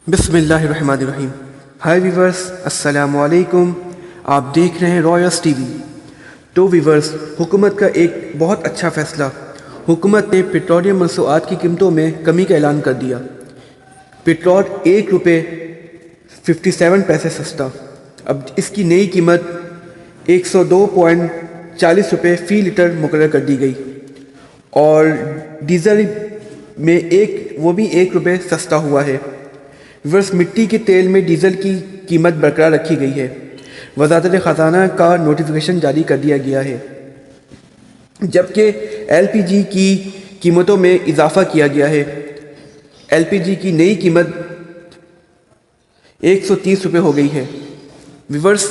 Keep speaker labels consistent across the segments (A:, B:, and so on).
A: बिस्मिल्लाहिर्रहमानिर्रहीम। हाय वीवर्स, अस्सलामु अलैकुम। आप देख रहे हैं रॉयस टीवी। तो वीवर्स, हुकूमत का एक बहुत अच्छा फ़ैसला। हुकूमत ने पेट्रोलियम मसनूआत की कीमतों में कमी का ऐलान कर दिया। पेट्रोल ₹1.57 सस्ता। अब इसकी नई कीमत 102.40 रुपये फ़ी लीटर मुकर्रर कर दी गई और डीज़ल में ₹1 सस्ता हुआ है। वर्ष मिट्टी के तेल में डीज़ल की कीमत बरकरार रखी गई है। वज़ारत ख़ज़ाना का नोटिफिकेशन जारी कर दिया गया है, जबकि एलपीजी की कीमतों में इजाफ़ा किया गया है। एलपीजी की नई कीमत 130 रुपये हो गई है। विवर्स,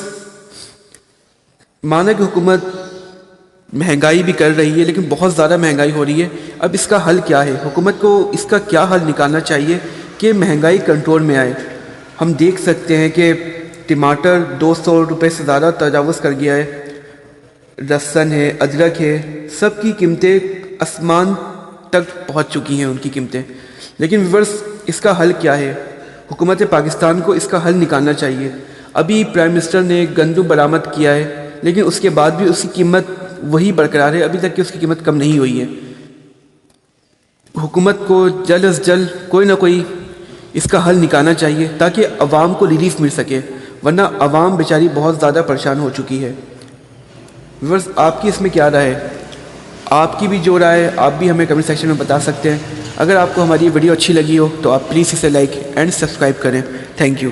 A: माना कि हुकूमत महंगाई भी कर रही है, लेकिन बहुत ज़्यादा महंगाई हो रही है। अब इसका हल क्या है? हुकूमत को इसका क्या हल निकालना चाहिए कि महंगाई कंट्रोल में आए। हम देख सकते हैं कि टमाटर 200 रुपये से ज़्यादा तजावुज़ कर गया है। लहसुन है, अदरक है, सब की कीमतें आसमान तक पहुंच चुकी हैं उनकी कीमतें। लेकिन व्यूअर्स, इसका हल क्या है? हुकूमत पाकिस्तान को इसका हल निकालना चाहिए। अभी प्राइम मिनिस्टर ने गंदम बरामद किया है, लेकिन उसके बाद भी उसकी कीमत वही बरकरार है। अभी तक की उसकी कीमत कम नहीं हुई है। हुकूमत को जल्द अज जल्द कोई ना कोई इसका हल निकालना चाहिए ताकि अवाम को रिलीफ मिल सके, वरना अवाम बेचारी बहुत ज़्यादा परेशान हो चुकी है। व्यूअर्स, आपकी इसमें क्या राय है? आपकी भी जो राय है आप भी हमें कमेंट सेक्शन में बता सकते हैं। अगर आपको हमारी वीडियो अच्छी लगी हो तो आप प्लीज़ इसे लाइक एंड सब्सक्राइब करें। Thank you.